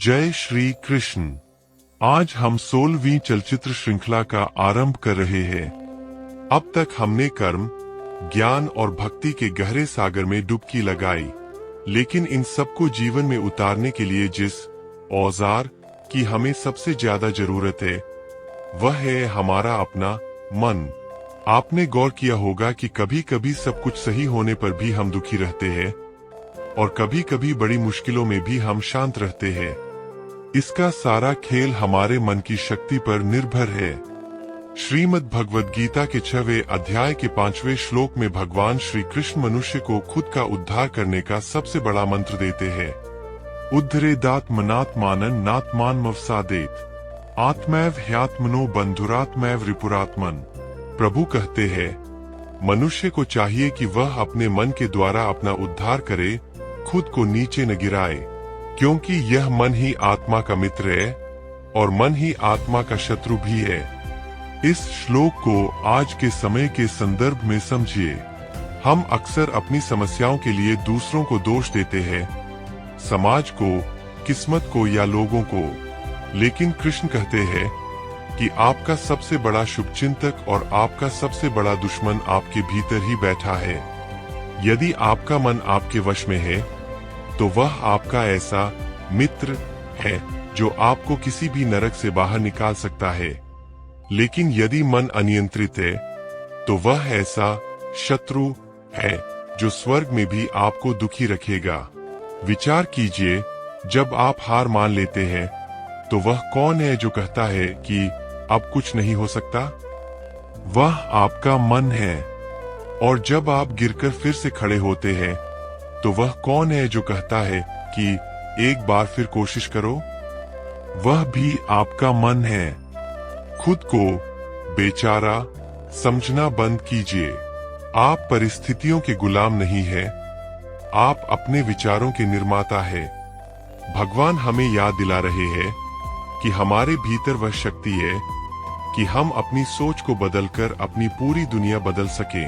जय श्री कृष्ण। आज हम 16वीं चलचित्र श्रृंखला का आरंभ कर रहे हैं। अब तक हमने कर्म, ज्ञान और भक्ति के गहरे सागर में डुबकी लगाई, लेकिन इन सबको जीवन में उतारने के लिए जिस औजार की हमें सबसे ज्यादा जरूरत है वह है हमारा अपना मन। आपने गौर किया होगा कि कभी कभी सब कुछ सही होने पर भी हम दुखी रहते हैं और कभी कभी बड़ी मुश्किलों में भी हम शांत रहते हैं। इसका सारा खेल हमारे मन की शक्ति पर निर्भर है। श्रीमद् भगवद गीता के 6वें अध्याय के 5वें श्लोक में भगवान श्री कृष्ण मनुष्य को खुद का उद्धार करने का सबसे बड़ा मंत्र देते हैं। उद्धरेदात्मनात्मानं नात्मानमवसादेत, आत्मैव ह्यात्मनो बंधुरात्मैव रिपुरात्मन। प्रभु कहते हैं, मनुष्य को चाहिए कि वह अपने मन के द्वारा अपना उद्धार करे, खुद को नीचे न गिराए, क्योंकि यह मन ही आत्मा का मित्र है और मन ही आत्मा का शत्रु भी है। इस श्लोक को आज के समय के संदर्भ में समझिए। हम अक्सर अपनी समस्याओं के लिए दूसरों को दोष देते हैं, समाज को, किस्मत को या लोगों को, लेकिन कृष्ण कहते हैं कि आपका सबसे बड़ा शुभचिंतक और आपका सबसे बड़ा दुश्मन आपके भीतर ही बैठा है। यदि आपका मन आपके वश में है तो वह आपका ऐसा मित्र है जो आपको किसी भी नरक से बाहर निकाल सकता है, लेकिन यदि मन अनियंत्रित है तो वह ऐसा शत्रु है जो स्वर्ग में भी आपको दुखी रखेगा। विचार कीजिए, जब आप हार मान लेते हैं तो वह कौन है जो कहता है कि अब कुछ नहीं हो सकता? वह आपका मन है। और जब आप गिरकर फिर से खड़े होते हैं तो वह कौन है जो कहता है कि एक बार फिर कोशिश करो? वह भी आपका मन है। खुद को बेचारा समझना बंद कीजिए। आप परिस्थितियों के गुलाम नहीं हैं, आप अपने विचारों के निर्माता हैं। भगवान हमें याद दिला रहे हैं कि हमारे भीतर वह शक्ति है कि हम अपनी सोच को बदलकर अपनी पूरी दुनिया बदल सकें।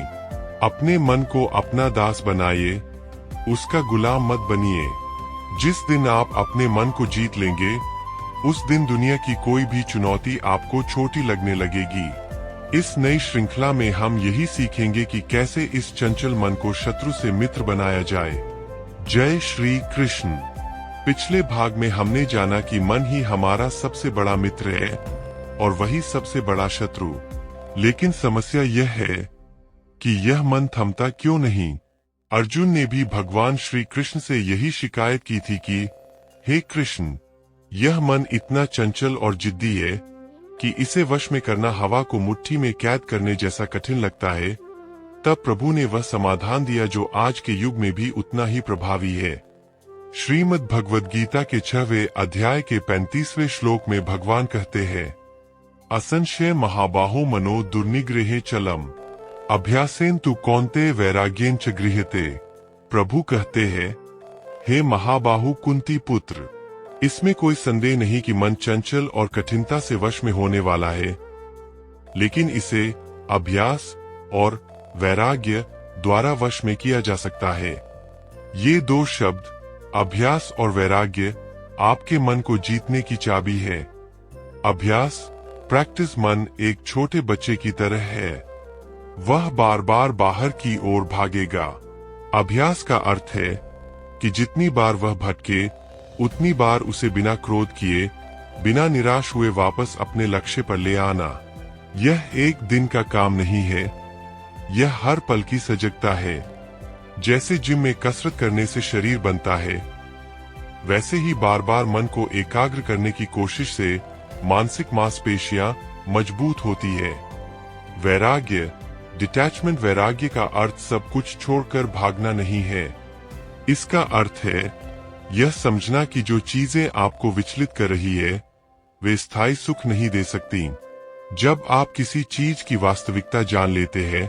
अपने मन को अपना दास बनाइए, उसका गुलाम मत बनिए। जिस दिन आप अपने मन को जीत लेंगे, उस दिन दुनिया की कोई भी चुनौती आपको छोटी लगने लगेगी। इस नई श्रृंखला में हम यही सीखेंगे कि कैसे इस चंचल मन को शत्रु से मित्र बनाया जाए। जय श्री कृष्ण। पिछले भाग में हमने जाना कि मन ही हमारा सबसे बड़ा मित्र है और वही सबसे बड़ा शत्रु। लेकिन समस्या यह है कि यह मन थमता क्यों नहीं। अर्जुन ने भी भगवान श्री कृष्ण से यही शिकायत की थी कि हे कृष्ण, यह मन इतना चंचल और जिद्दी है कि इसे वश में करना हवा को मुट्ठी में कैद करने जैसा कठिन लगता है। तब प्रभु ने वह समाधान दिया जो आज के युग में भी उतना ही प्रभावी है। श्रीमद् भगवद गीता के 6वें अध्याय के 35वें श्लोक में भगवान कहते हैं, असंशय महाबाहो मनो दुर्निग्रहे चलम, अभ्यासेन तु कौन्तेय वैराग्येन च गृह्यते। प्रभु कहते हैं, हे महाबाहु कुंती पुत्र, इसमें कोई संदेह नहीं कि मन चंचल और कठिनता से वश में होने वाला है, लेकिन इसे अभ्यास और वैराग्य द्वारा वश में किया जा सकता है। ये दो शब्द, अभ्यास और वैराग्य, आपके मन को जीतने की चाबी है। अभ्यास, प्रैक्टिस, मन एक छोटे बच्चे की तरह है, वह बार बार बाहर की ओर भागेगा। अभ्यास का अर्थ है कि जितनी बार वह भटके उतनी बार उसे बिना क्रोध किए, बिना निराश हुए वापस अपने लक्ष्य पर ले आना। यह एक दिन का काम नहीं है, यह हर पल की सजगता है। जैसे जिम में कसरत करने से शरीर बनता है, वैसे ही बार बार मन को एकाग्र करने की कोशिश से मानसिक मांसपेशियां मजबूत होती है। वैराग्य, डिटैचमेंट, वैराग्य का अर्थ सब कुछ छोड़कर भागना नहीं है। इसका अर्थ है यह समझना कि जो चीजें आपको विचलित कर रही है वे स्थायी सुख नहीं दे सकती। जब आप किसी चीज की वास्तविकता जान लेते हैं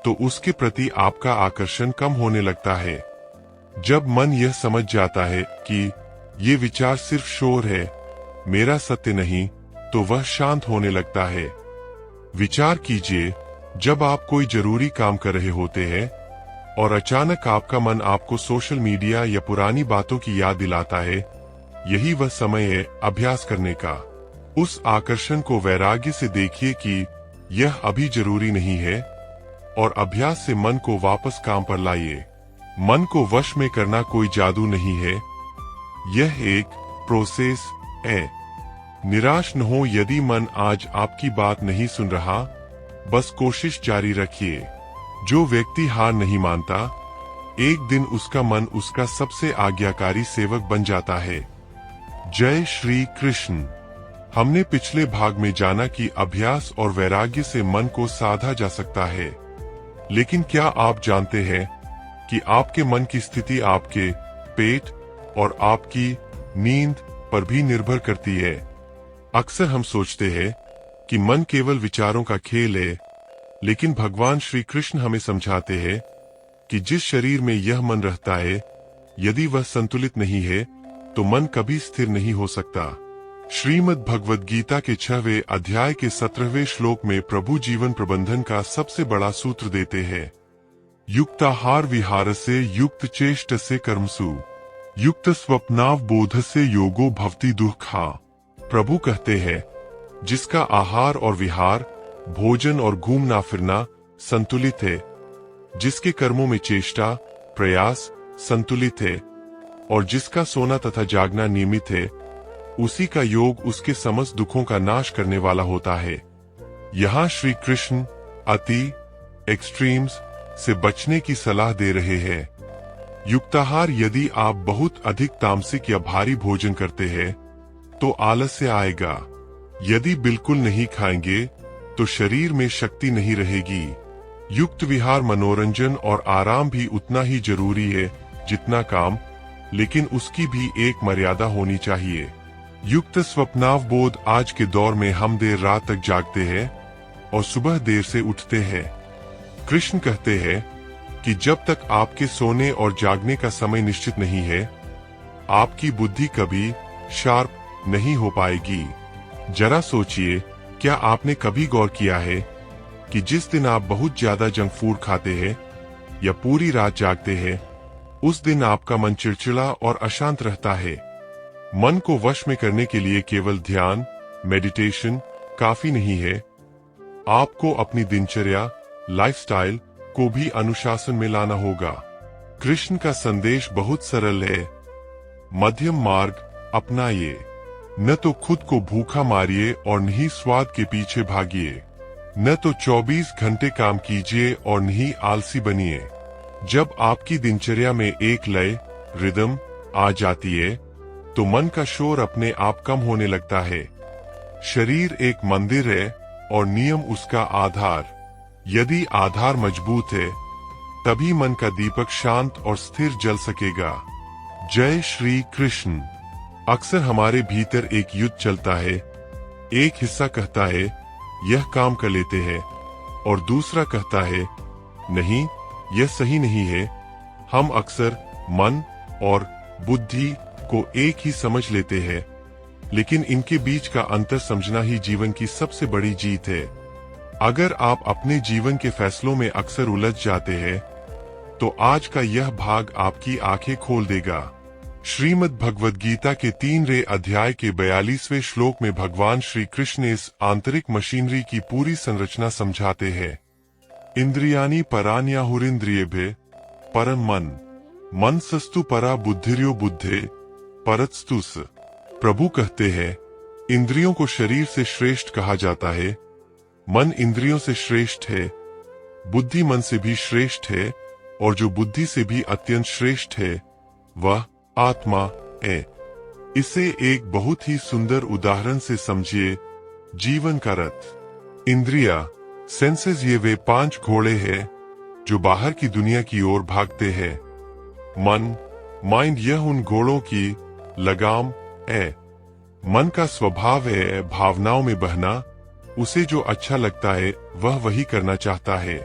तो उसके प्रति आपका आकर्षण कम होने लगता है। जब मन यह समझ जाता है कि ये विचार सिर्फ शोर है, मेरा सत्य नहीं, तो वह शांत होने लगता है। विचार कीजिए, जब आप कोई जरूरी काम कर रहे होते हैं और अचानक आपका मन आपको सोशल मीडिया या पुरानी बातों की याद दिलाता है यही वह समय है अभ्यास करने का। उस आकर्षण को वैराग्य से देखिए कि यह अभी जरूरी नहीं है, और अभ्यास से मन को वापस काम पर लाइए। मन को वश में करना कोई जादू नहीं है, यह एक प्रोसेस है। निराश न हो यदि मन आज आपकी बात नहीं सुन रहा, बस कोशिश जारी रखिए। जो व्यक्ति हार नहीं मानता, एक दिन उसका मन उसका सबसे आज्ञाकारी सेवक बन जाता है। जय श्री कृष्ण। हमने पिछले भाग में जाना कि अभ्यास और वैराग्य से मन को साधा जा सकता है, लेकिन क्या आप जानते हैं कि आपके मन की स्थिति आपके पेट और आपकी नींद पर भी निर्भर करती है। अक्सर हम सोचते हैं कि मन केवल विचारों का खेल है, लेकिन भगवान श्री कृष्ण हमें समझाते हैं कि जिस शरीर में यह मन रहता है, यदि वह संतुलित नहीं है तो मन कभी स्थिर नहीं हो सकता। श्रीमद् भगवद गीता के 6वें अध्याय के 17वें श्लोक में प्रभु जीवन प्रबंधन का सबसे बड़ा सूत्र देते हैं। युक्ताहार विहार से युक्त चेष्ट से कर्मसु युक्त स्वप्नावबोध से योगो भवति दुःखा। प्रभु कहते हैं, जिसका आहार और विहार, भोजन और घूमना फिरना संतुलित है, जिसके कर्मों में चेष्टा प्रयास संतुलित है, और जिसका सोना तथा जागना नियमित है, उसी का योग उसके समस्त दुखों का नाश करने वाला होता है। यहाँ श्री कृष्ण अति एक्सट्रीम्स से बचने की सलाह दे रहे हैं। युक्ताहार, यदि आप बहुत अधिक तामसिक या भारी भोजन करते हैं तो आलस्य आएगा। यदि बिल्कुल नहीं खाएंगे तो शरीर में शक्ति नहीं रहेगी। युक्त विहार, मनोरंजन और आराम भी उतना ही जरूरी है जितना काम, लेकिन उसकी भी एक मर्यादा होनी चाहिए। युक्त स्वप्नावबोध, आज के दौर में हम देर रात तक जागते हैं और सुबह देर से उठते हैं। कृष्ण कहते हैं कि जब तक आपके सोने और जागने का समय निश्चित नहीं है, आपकी बुद्धि कभी शार्प नहीं हो पाएगी। जरा सोचिए, क्या आपने कभी गौर किया है कि जिस दिन आप बहुत ज्यादा जंक फूड खाते हैं या पूरी रात जागते हैं, उस दिन आपका मन चिड़चिड़ा और अशांत रहता है। मन को वश में करने के लिए केवल ध्यान, मेडिटेशन काफी नहीं है। आपको अपनी दिनचर्या, लाइफस्टाइल को भी अनुशासन में लाना होगा। कृष्ण का संदेश बहुत सरल है, मध्यम मार्ग अपनाइए। न तो खुद को भूखा मारिए और न ही स्वाद के पीछे भागिए। न तो 24 घंटे काम कीजिए और न ही आलसी बनिए। जब आपकी दिनचर्या में एक लय, रिदम आ जाती है, तो मन का शोर अपने आप कम होने लगता है। शरीर एक मंदिर है और नियम उसका आधार। यदि आधार मजबूत है, तभी मन का दीपक शांत और स्थिर जल सकेगा। जय श्री कृष्ण। अक्सर हमारे भीतर एक युद्ध चलता है। एक हिस्सा कहता है यह काम कर लेते हैं, और दूसरा कहता है नहीं, यह सही नहीं है। हम अक्सर मन और बुद्धि को एक ही समझ लेते हैं, लेकिन इनके बीच का अंतर समझना ही जीवन की सबसे बड़ी जीत है। अगर आप अपने जीवन के फैसलों में अक्सर उलझ जाते हैं, तो आज का यह भाग आपकी आंखें खोल देगा। श्रीमद् भगवद गीता के 3वें अध्याय के 42वें श्लोक में भगवान श्री कृष्ण इस आंतरिक मशीनरी की पूरी संरचना समझाते हैं। इंद्रियाणि पराण्याहुरिंद्रियेभ्यः परं मन, मनसस्तु परा बुद्धिर्यो बुद्धे परतस्तुस। प्रभु कहते हैं, इंद्रियों को शरीर से श्रेष्ठ कहा जाता है, मन इंद्रियों से श्रेष्ठ है, बुद्धि मन से भी श्रेष्ठ है, और जो बुद्धि से भी अत्यंत श्रेष्ठ है वह आत्मा है। इसे एक बहुत ही सुंदर उदाहरण से समझिए। जीवन का रथ, इंद्रिया, सेंसेस, ये वे 5 घोड़े हैं जो बाहर की दुनिया की ओर भागते हैं। मन, माइंड, यह उन घोड़ों की लगाम है। मन का स्वभाव है भावनाओं में बहना। उसे जो अच्छा लगता है वह वही करना चाहता है।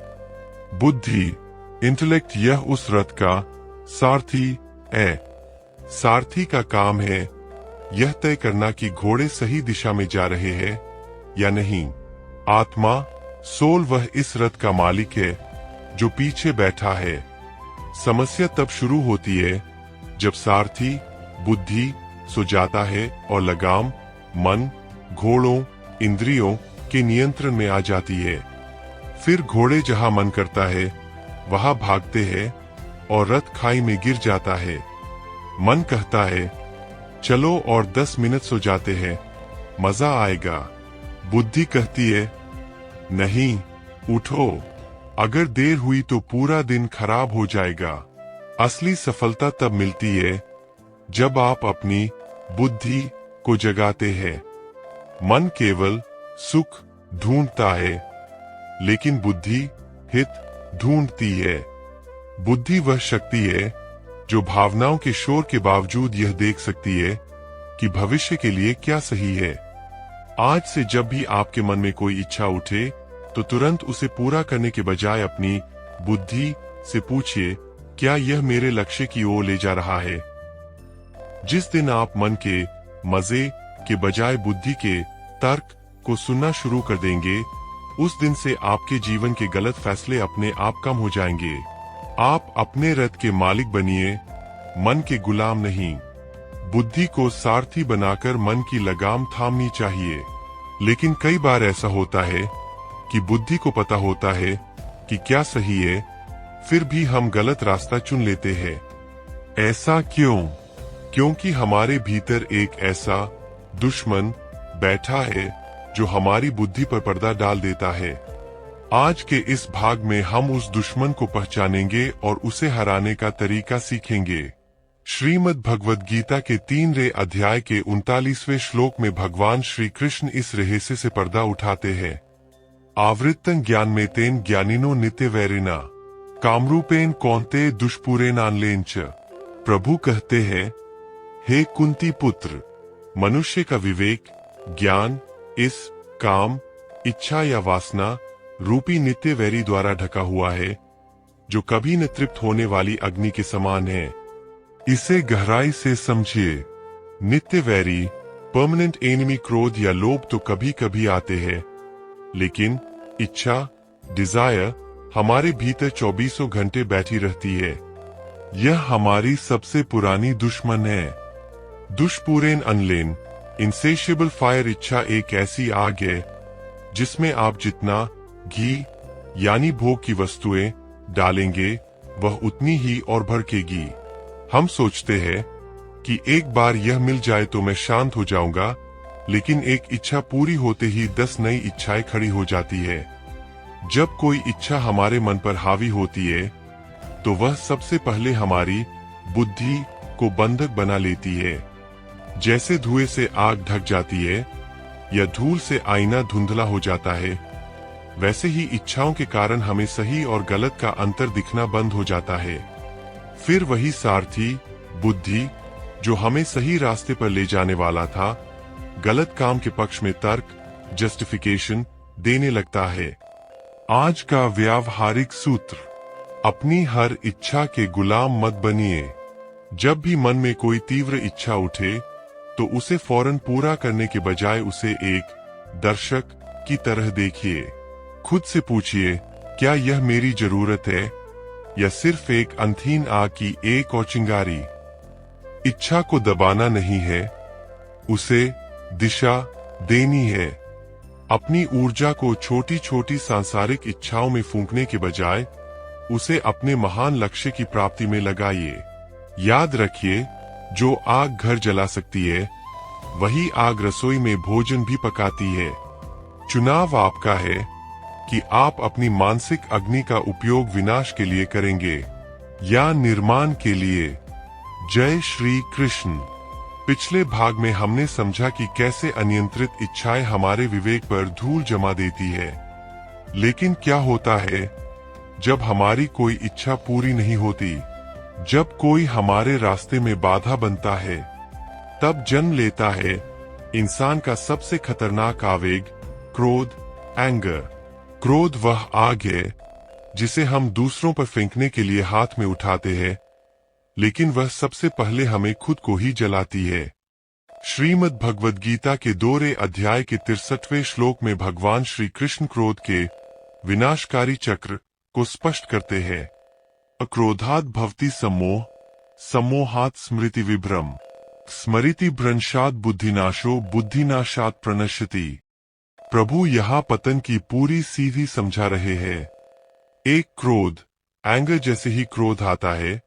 बुद्धि, इंटेलेक्ट, यह उस रथ का सारथी है। सारथी का काम है यह तय करना कि घोड़े सही दिशा में जा रहे हैं या नहीं। आत्मा, सोल, वह इस रथ का मालिक है जो पीछे बैठा है। समस्या तब शुरू होती है जब सारथी, बुद्धि, सो जाता है और लगाम मन, घोड़ों, इंद्रियों के नियंत्रण में आ जाती है। फिर घोड़े जहां मन करता है वहां भागते हैं और रथ खाई में गिर जाता है। मन कहता है चलो और 10 मिनट सो जाते हैं, मजा आएगा। बुद्धि कहती है नहीं, उठो, अगर देर हुई तो पूरा दिन खराब हो जाएगा। असली सफलता तब मिलती है जब आप अपनी बुद्धि को जगाते हैं। मन केवल सुख ढूंढता है, लेकिन बुद्धि हित ढूंढती है। बुद्धि वह शक्ति है जो भावनाओं के शोर के बावजूद यह देख सकती है कि भविष्य के लिए क्या सही है। आज से जब भी आपके मन में कोई इच्छा उठे तो तुरंत उसे पूरा करने के बजाय अपनी बुद्धि से पूछिए, क्या यह मेरे लक्ष्य की ओर ले जा रहा है? जिस दिन आप मन के मजे के बजाय बुद्धि के तर्क को सुनना शुरू कर देंगे, उस दिन से आपके जीवन के गलत फैसले अपने आप कम हो जाएंगे। आप अपने रथ के मालिक बनिए, मन के गुलाम नहीं। बुद्धि को सारथी बनाकर मन की लगाम थामनी चाहिए। लेकिन कई बार ऐसा होता है कि बुद्धि को पता होता है कि क्या सही है, फिर भी हम गलत रास्ता चुन लेते हैं। ऐसा क्यों? क्योंकि हमारे भीतर एक ऐसा दुश्मन बैठा है जो हमारी बुद्धि पर पर्दा डाल देता है। आज के इस भाग में हम उस दुश्मन को पहचानेंगे और उसे हराने का तरीका सीखेंगे। श्रीमद् भगवद गीता के 3वें अध्याय के 39वें श्लोक में भगवान श्री कृष्ण इस रहस्य से पर्दा उठाते हैं। आवृत्तं ज्ञानमेतेन ज्ञानिनो नित्यवैरिणा कामरूपेण कौन्तेय दुष्पूरेणानलेन च। प्रभु कहते हैं, हे कुंती पुत्र, मनुष्य का विवेक ज्ञान इस काम, इच्छा या वासना रूपी नित्य वैरी द्वारा ढका हुआ है, जो कभी न तृप्त होने वाली अग्नि के समान है। इसे गहराई से समझिए। नित्य वैरी परमानेंट एनिमी क्रोध या लोभ तो कभी कभी आते हैं, लेकिन इच्छा डिजायर हमारे भीतर 24 घंटे बैठी रहती है। यह हमारी सबसे पुरानी दुश्मन है। दुष्पूरेन अनलेन इनसेशिएबल फायर इच्छा एक ऐसी आग है जिसमें आप जितना घी यानी भोग की वस्तुएं डालेंगे वह उतनी ही और भड़केगी। हम सोचते हैं कि एक बार यह मिल जाए तो मैं शांत हो जाऊंगा, लेकिन एक इच्छा पूरी होते ही 10 नई इच्छाएं खड़ी हो जाती है। जब कोई इच्छा हमारे मन पर हावी होती है तो वह सबसे पहले हमारी बुद्धि को बंधक बना लेती है। जैसे धुएं से आग ढक जाती है या धूल से आईना धुंधला हो जाता है, वैसे ही इच्छाओं के कारण हमें सही और गलत का अंतर दिखना बंद हो जाता है। फिर वही सारथी बुद्धि जो हमें सही रास्ते पर ले जाने वाला था, गलत काम के पक्ष में तर्क जस्टिफिकेशन देने लगता है। आज का व्यावहारिक सूत्र, अपनी हर इच्छा के गुलाम मत बनिए। जब भी मन में कोई तीव्र इच्छा उठे तो उसे फौरन पूरा करने के बजाय उसे एक दर्शक की तरह देखिए। खुद से पूछिए, क्या यह मेरी जरूरत है या सिर्फ एक अंतहीन आग की एक और चिंगारी? इच्छा को दबाना नहीं है, उसे दिशा देनी है। अपनी ऊर्जा को छोटी छोटी सांसारिक इच्छाओं में फूंकने के बजाय उसे अपने महान लक्ष्य की प्राप्ति में लगाइए। याद रखिए, जो आग घर जला सकती है वही आग रसोई में भोजन भी पकाती है। चुनाव आपका है कि आप अपनी मानसिक अग्नि का उपयोग विनाश के लिए करेंगे या निर्माण के लिए। जय श्री कृष्ण। पिछले भाग में हमने समझा कि कैसे अनियंत्रित इच्छाएं हमारे विवेक पर धूल जमा देती है। लेकिन क्या होता है जब हमारी कोई इच्छा पूरी नहीं होती? जब कोई हमारे रास्ते में बाधा बनता है, तब जन्म लेता है इंसान का सबसे खतरनाक आवेग, क्रोध, एंगर। क्रोध वह आग है जिसे हम दूसरों पर फेंकने के लिए हाथ में उठाते हैं, लेकिन वह सबसे पहले हमें खुद को ही जलाती है। श्रीमद् भगवद गीता के 2वें अध्याय के 63वें श्लोक में भगवान श्री कृष्ण क्रोध के विनाशकारी चक्र को स्पष्ट करते हैं। अक्रोधात् भवति सम्मोह, सम्मोहात् स्मृति विभ्रम। स्मृति भ्रंशात बुद्धिनाशो बुद्धिनाशात प्रणश्यति। प्रभु यहाँ पतन की पूरी सीधी समझा रहे हैं। एक क्रोध, एंगर जैसे ही क्रोध आता है,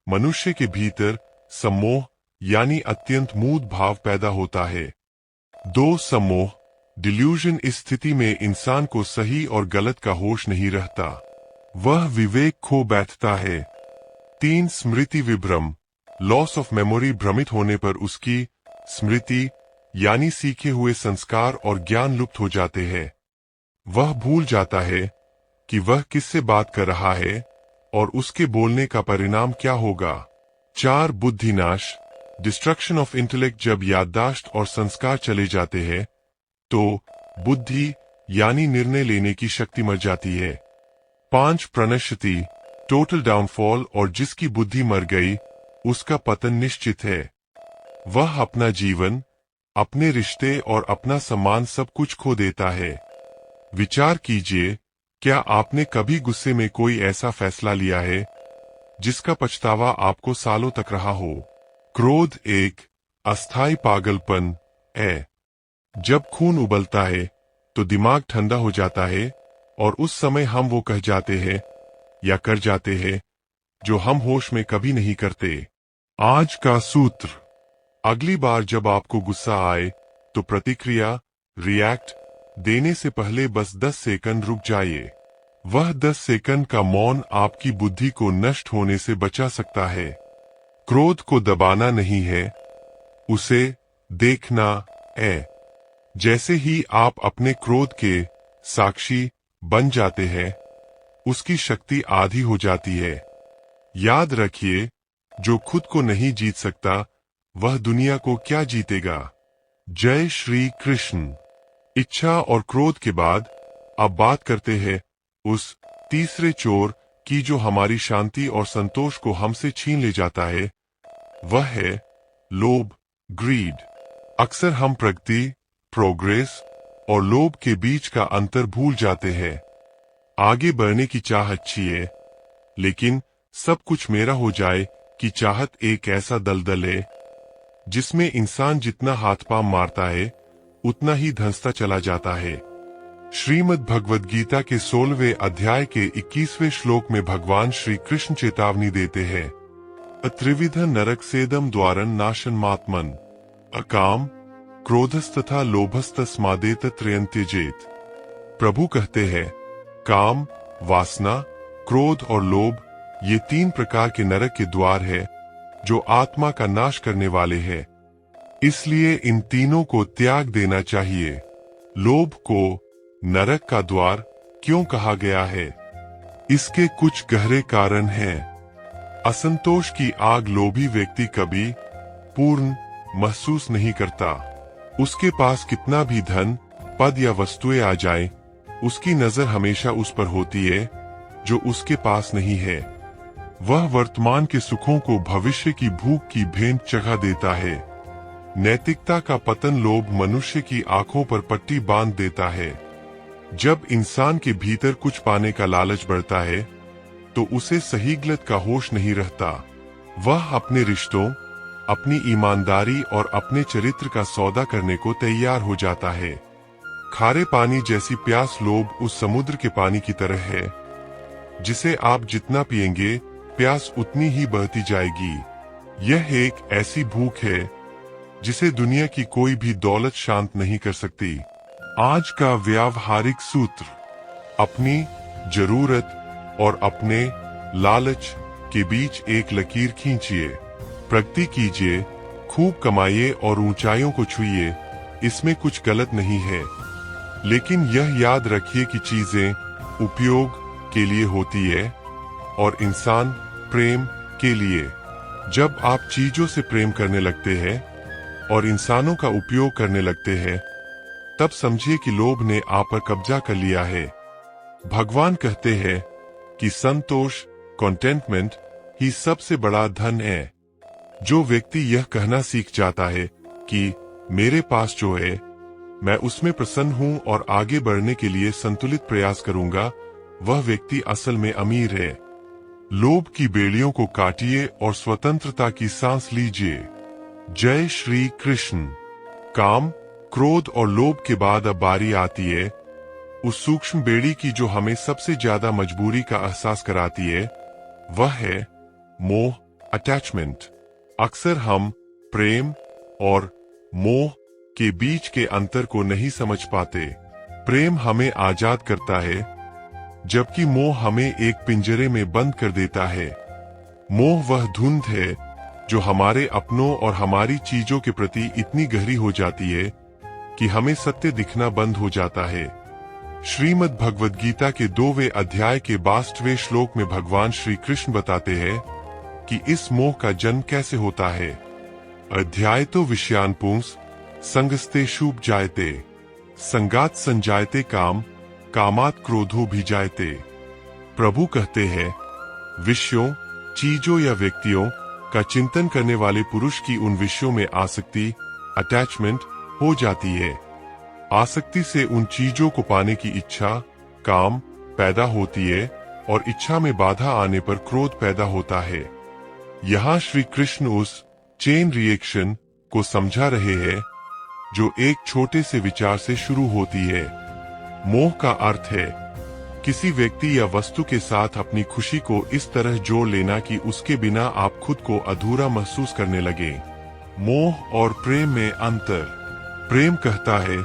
मनुष्य के भीतर सम्मोह यानी अत्यंत मूढ़ भाव पैदा होता है। 2 सम्मोह, डिल्यूजन, इस स्थिति में इंसान को सही और गलत का होश नहीं रहता, वह विवेक खो बैठता है। 3 स्मृति विभ्रम, लॉस ऑफ मेमोरी, भ्रमित होने पर उसकी स्मृति यानी सीखे हुए संस्कार और ज्ञान लुप्त हो जाते हैं। वह भूल जाता है कि वह किससे बात कर रहा है और उसके बोलने का परिणाम क्या होगा। 4 बुद्धिनाश, डिस्ट्रक्शन ऑफ इंटेलेक्ट, जब याददाश्त और संस्कार चले जाते हैं तो बुद्धि यानी निर्णय लेने की शक्ति मर जाती है। 5 प्रणश्यति, टोटल डाउनफॉल, और जिसकी बुद्धि मर गई उसका पतन निश्चित है। वह अपना जीवन, अपने रिश्ते और अपना सम्मान सब कुछ खो देता है। विचार कीजिए, क्या आपने कभी गुस्से में कोई ऐसा फैसला लिया है जिसका पछतावा आपको सालों तक रहा हो? क्रोध एक अस्थायी पागलपन है। जब खून उबलता है तो दिमाग ठंडा हो जाता है और उस समय हम वो कह जाते हैं या कर जाते हैं जो हम होश में कभी नहीं करते। आज का सूत्र, अगली बार जब आपको गुस्सा आए तो प्रतिक्रिया रिएक्ट देने से पहले बस 10 सेकंड रुक जाइए। वह 10 सेकंड का मौन आपकी बुद्धि को नष्ट होने से बचा सकता है। क्रोध को दबाना नहीं है, उसे देखना है। जैसे ही आप अपने क्रोध के साक्षी बन जाते हैं, उसकी शक्ति आधी हो जाती है। याद रखिए, जो खुद को नहीं जीत सकता वह दुनिया को क्या जीतेगा। जय श्री कृष्ण। इच्छा और क्रोध के बाद अब बात करते हैं उस तीसरे चोर की जो हमारी शांति और संतोष को हमसे छीन ले जाता है। वह है लोभ, ग्रीड। अक्सर हम प्रगति, प्रोग्रेस और लोभ के बीच का अंतर भूल जाते हैं। आगे बढ़ने की चाह अच्छी है, लेकिन सब कुछ मेरा हो जाए की चाहत एक ऐसा दलदल है जिसमें इंसान जितना हाथ पांव मारता है उतना ही धंसता चला जाता है। श्रीमद् भगवद गीता के 16वें अध्याय के 21वें श्लोक में भगवान श्री कृष्ण चेतावनी देते हैं, त्रिविध नरक सेदम द्वारन नाशन मात्मन, अकाम, क्रोधस्तथा लोभस्तस्मादेत त्रयन्त्यजेत। प्रभु कहते हैं, काम, वासना, क्रोध और लोभ ये 3 प्रकार के नरक के द्वार है जो आत्मा का नाश करने वाले हैं। इसलिए इन तीनों को त्याग देना चाहिए। लोभ को नरक का द्वार क्यों कहा गया है? इसके कुछ गहरे कारण हैं। असंतोष की आग लोभी व्यक्ति कभी पूर्ण महसूस नहीं करता। उसके पास कितना भी धन, पद या वस्तुएं आ जाए, उसकी नजर हमेशा उस पर होती है जो उसके पास नहीं है। वह वर्तमान के सुखों को भविष्य की भूख की भेंट चढ़ा देता है। नैतिकता का पतन, लोभ मनुष्य की आंखों पर पट्टी बांध देता है। जब इंसान के भीतर कुछ पाने का लालच बढ़ता है तो उसे सही गलत का होश नहीं रहता। वह अपने रिश्तों, अपनी ईमानदारी और अपने चरित्र का सौदा करने को तैयार हो जाता है। खारे पानी जैसी प्यास लोभ उस समुद्र के पानी की तरह है जिसे आप जितना पिएंगे प्यास उतनी ही बढ़ती जाएगी। यह एक ऐसी भूख है जिसे दुनिया की कोई भी दौलत शांत नहीं कर सकती। आज का व्यावहारिक सूत्र, अपनी जरूरत और अपने लालच के बीच एक लकीर खींचिए। प्रगति कीजिए, खूब कमाइए और ऊंचाइयों को छुइए, इसमें कुछ गलत नहीं है। लेकिन यह याद रखिए कि चीजें उपयोग के लिए होती है और इंसान प्रेम के लिए। जब आप चीजों से प्रेम करने लगते हैं और इंसानों का उपयोग करने लगते हैं, तब समझिए कि लोभ ने आप पर कब्जा कर लिया है। भगवान कहते हैं कि संतोष, कंटेंटमेंट ही सबसे बड़ा धन है। जो व्यक्ति यह कहना सीख जाता है कि मेरे पास जो है मैं उसमें प्रसन्न हूं और आगे बढ़ने के लिए संतुलित प्रयास करूंगा, वह व्यक्ति असल में अमीर है। लोभ की बेड़ियों को काटिए और स्वतंत्रता की सांस लीजिए। जय श्री कृष्ण। काम, क्रोध और लोभ के बाद अब बारी आती है उस सूक्ष्म बेड़ी की जो हमें सबसे ज्यादा मजबूरी का एहसास कराती है। वह है मोह, अटैचमेंट। अक्सर हम प्रेम और मोह के बीच के अंतर को नहीं समझ पाते। प्रेम हमें आजाद करता है, जबकि मोह हमें एक पिंजरे में बंद कर देता है। मोह वह धुंध है जो हमारे अपनों और हमारी चीजों के प्रति इतनी गहरी हो जाती है कि हमें सत्य दिखना बंद हो जाता है। श्रीमद् भगवद गीता के 2वें अध्याय के 22वें श्लोक में भगवान श्री कृष्ण बताते हैं कि इस मोह का जन्म कैसे होता है। अध्याय तो विषयान पुंस संगस्ते शुभ जायते, संगात संजायते काम, कामात क्रोधो भी जायते। प्रभु कहते हैं, विषयों, चीजों या व्यक्तियों का चिंतन करने वाले पुरुष की उन विषयों में आसक्ति, अटैचमेंट हो जाती है। आसक्ति से उन चीजों को पाने की इच्छा, काम पैदा होती है और इच्छा में बाधा आने पर क्रोध पैदा होता है। यहाँ श्री कृष्ण उस चेन रिएक्शन को समझा रहे हैं जो एक छोटे से विचार से शुरू होती है। मोह का अर्थ है किसी व्यक्ति या वस्तु के साथ अपनी खुशी को इस तरह जोड़ लेना कि उसके बिना आप खुद को अधूरा महसूस करने लगे। मोह और प्रेम में अंतर। प्रेम कहता है,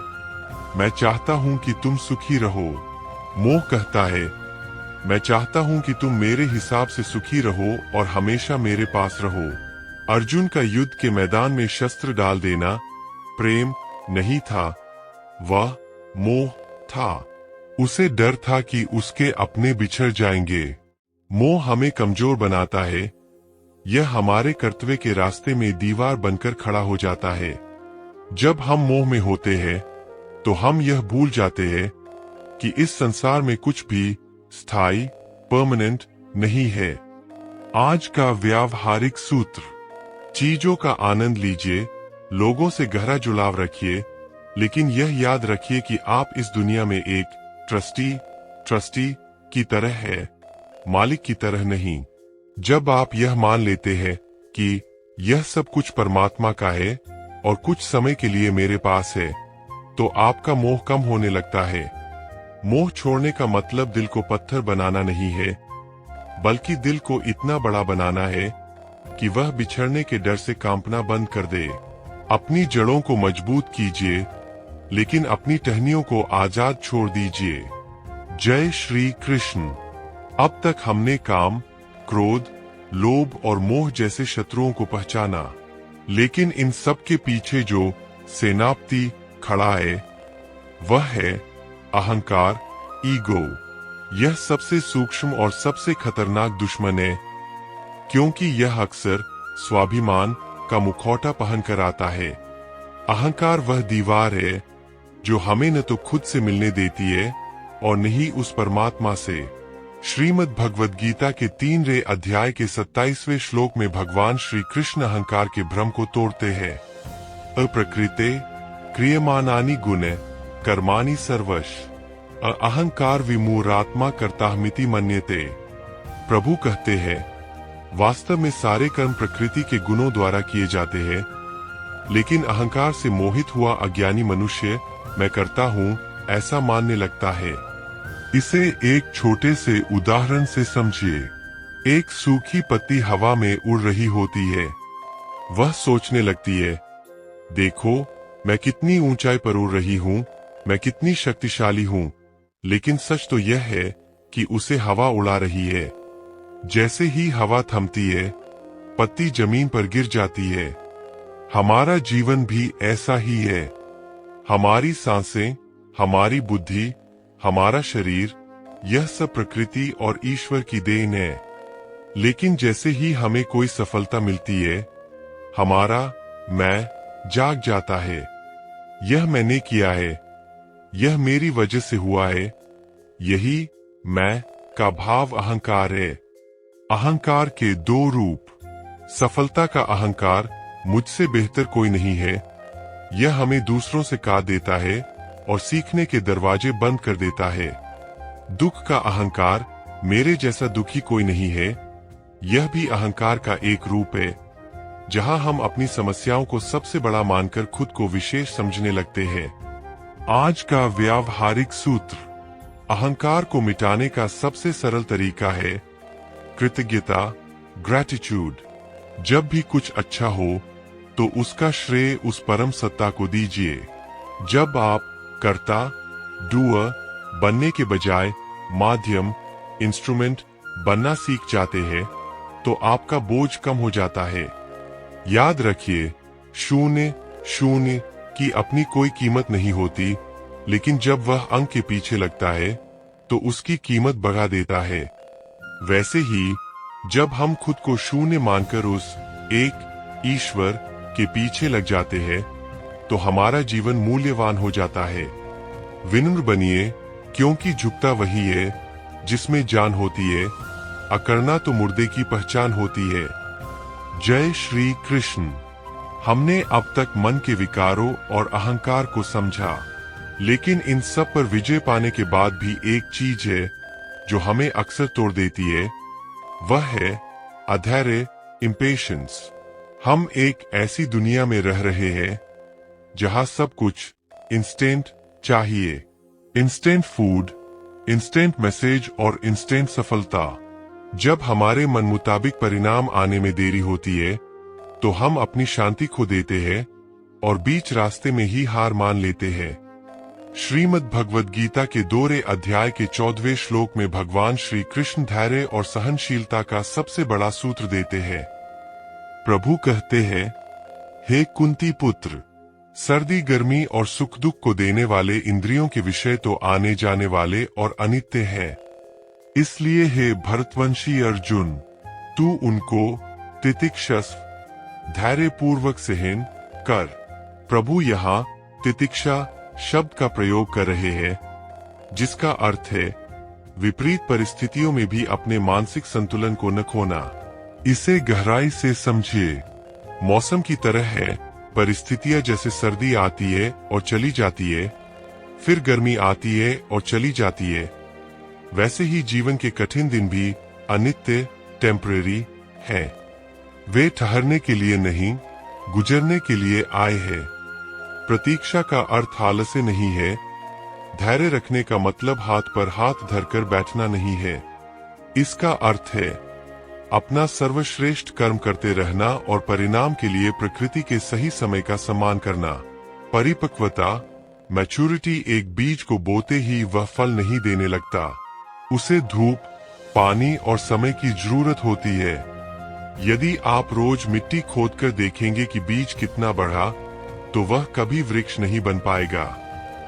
मैं चाहता हूं कि तुम सुखी रहो। मोह कहता है, मैं चाहता हूं कि तुम मेरे हिसाब से सुखी रहो और हमेशा मेरे पास रहो। अर्जुन का युद्ध के मैदान में शस्त्र डाल देना प्रेम नहीं था, वह मोह था। उसे डर था कि उसके अपने बिछड़ जाएंगे। मोह हमें कमजोर बनाता है। यह हमारे कर्तव्य के रास्ते में दीवार बनकर खड़ा हो जाता है। जब हम मोह में होते हैं तो हम यह भूल जाते हैं कि इस संसार में कुछ भी स्थायी, परमानेंट नहीं है। आज का व्यावहारिक सूत्र, चीजों का आनंद लीजिए, लोगों से गहरा जुड़ाव रखिए, लेकिन यह याद रखिए कि आप इस दुनिया में एक ट्रस्टी की तरह है, मालिक की तरह नहीं। जब आप यह मान लेते हैं कि यह सब कुछ परमात्मा का है और कुछ समय के लिए मेरे पास है, तो आपका मोह कम होने लगता है। मोह छोड़ने का मतलब दिल को पत्थर बनाना नहीं है, बल्कि दिल को इतना बड़ा बनाना है कि वह बिछड़ने के डर से कांपना बंद कर दे। अपनी जड़ों को मजबूत कीजिए, लेकिन अपनी टहनियों को आजाद छोड़ दीजिए। जय श्री कृष्ण। अब तक हमने काम, क्रोध, लोभ और मोह जैसे शत्रुओं को पहचाना, लेकिन इन सब के पीछे जो सेनापति खड़ा है वह है अहंकार, ईगो। यह सबसे सूक्ष्म और सबसे खतरनाक दुश्मन है, क्योंकि यह अक्सर स्वाभिमान का मुखौटा पहन कर आता है। अहंकार वह दीवार है जो हमें न तो खुद से मिलने देती है और न ही उस परमात्मा से। श्रीमद् भगवद गीता के 3वें अध्याय के 27वें श्लोक में भगवान श्री कृष्ण अहंकार के भ्रम को तोड़ते हैं। अप्रकृते क्रियमानानि गुण कर्माणि सर्वश अहंकार विमूढ़ात्मा कर्ताहमिति मन्यते। प्रभु कहते हैं, वास्तव में सारे कर्म प्रकृति के गुणों द्वारा किए जाते हैं, लेकिन अहंकार से मोहित हुआ अज्ञानी मनुष्य मैं करता हूँ ऐसा मानने लगता है। इसे एक छोटे से उदाहरण से समझिए। एक सूखी पत्ती हवा में उड़ रही होती है। वह सोचने लगती है, देखो मैं कितनी ऊंचाई पर उड़ रही हूँ, मैं कितनी शक्तिशाली हूँ। लेकिन सच तो यह है कि उसे हवा उड़ा रही है। जैसे ही हवा थमती है, पत्ती जमीन पर गिर जाती है। हमारा जीवन भी ऐसा ही है। हमारी सांसें, हमारी बुद्धि, हमारा शरीर, यह सब प्रकृति और ईश्वर की देन है। लेकिन जैसे ही हमें कोई सफलता मिलती है, हमारा मैं जाग जाता है। यह मैंने किया है, यह मेरी वजह से हुआ है, यही मैं का भाव अहंकार है। अहंकार के दो रूप। सफलता का अहंकार, मुझसे बेहतर कोई नहीं है, यह हमें दूसरों से काट देता है और सीखने के दरवाजे बंद कर देता है। दुख का अहंकार, मेरे जैसा दुखी कोई नहीं है, यह भी अहंकार का एक रूप है। जहां हम अपनी समस्याओं को सबसे बड़ा मानकर खुद को विशेष समझने लगते हैं। आज का व्यावहारिक सूत्र। अहंकार को मिटाने का सबसे सरल तरीका है कृतज्ञता, ग्रैटिट्यूड। जब भी कुछ अच्छा हो तो उसका श्रेय उस परम सत्ता को दीजिए। जब आप कर्ता, डूअर बनने के बजाय माध्यम, इंस्ट्रूमेंट बनना सीख जाते हैं तो आपका बोझ कम हो जाता है। याद रखिए, शून्य शून्य की अपनी कोई कीमत नहीं होती, लेकिन जब वह अंक के पीछे लगता है तो उसकी कीमत बढ़ा देता है। वैसे ही जब हम खुद को शून्य मानकर उस एक ईश्वर के पीछे लग जाते हैं तो हमारा जीवन मूल्यवान हो जाता है। विनम्र बनिए, क्योंकि झुकता वही है जिसमें जान होती है। अकड़ना तो मुर्दे की पहचान होती है। जय श्री कृष्ण। हमने अब तक मन के विकारों और अहंकार को समझा, लेकिन इन सब पर विजय पाने के बाद भी एक चीज है जो हमें अक्सर तोड़ देती है, वह है अधैर्य, इम्पेशंस। हम एक ऐसी दुनिया में रह रहे हैं जहां सब कुछ इंस्टेंट चाहिए। इंस्टेंट फूड, इंस्टेंट मैसेज और इंस्टेंट सफलता। जब हमारे मन मुताबिक परिणाम आने में देरी होती है तो हम अपनी शांति खो देते हैं और बीच रास्ते में ही हार मान लेते हैं। श्रीमद् भगवद गीता के 2वें अध्याय के 14वें श्लोक में भगवान श्री कृष्ण धैर्य और सहनशीलता का सबसे बड़ा सूत्र देते हैं। प्रभु कहते हैं, हे कुंती पुत्र, सर्दी गर्मी और सुख दुख को देने वाले इंद्रियों के विषय तो आने जाने वाले और अनित्य हैं। इसलिए हे भरतवंशी अर्जुन, तू उनको तितिक्षस्व, धैर्य पूर्वक सहन कर। प्रभु यहाँ तितिक्षा शब्द का प्रयोग कर रहे हैं, जिसका अर्थ है विपरीत परिस्थितियों में भी अपने मानसिक संतुलन को न खोना। इसे गहराई से समझिए। मौसम की तरह है, परिस्थितियां जैसे सर्दी आती है और चली जाती है, फिर गर्मी आती है और चली जाती है, वैसे ही जीवन के कठिन दिन भी अनित्य, टेम्परेरी हैं। वे ठहरने के लिए नहीं, गुजरने के लिए आए हैं। प्रतीक्षा का अर्थ आलस्य नहीं है। धैर्य रखने का मतलब हाथ पर हाथ धरकर बैठना नहीं है। इसका अर्थ है अपना सर्वश्रेष्ठ कर्म करते रहना और परिणाम के लिए प्रकृति के सही समय का सम्मान करना। परिपक्वता, मैच्योरिटी एक बीज को बोते ही वह फल नहीं देने लगता। उसे धूप, पानी और समय की जरूरत होती है। यदि आप रोज मिट्टी खोदकर देखेंगे कि बीज कितना बढ़ा, तो वह कभी वृक्ष नहीं बन पाएगा।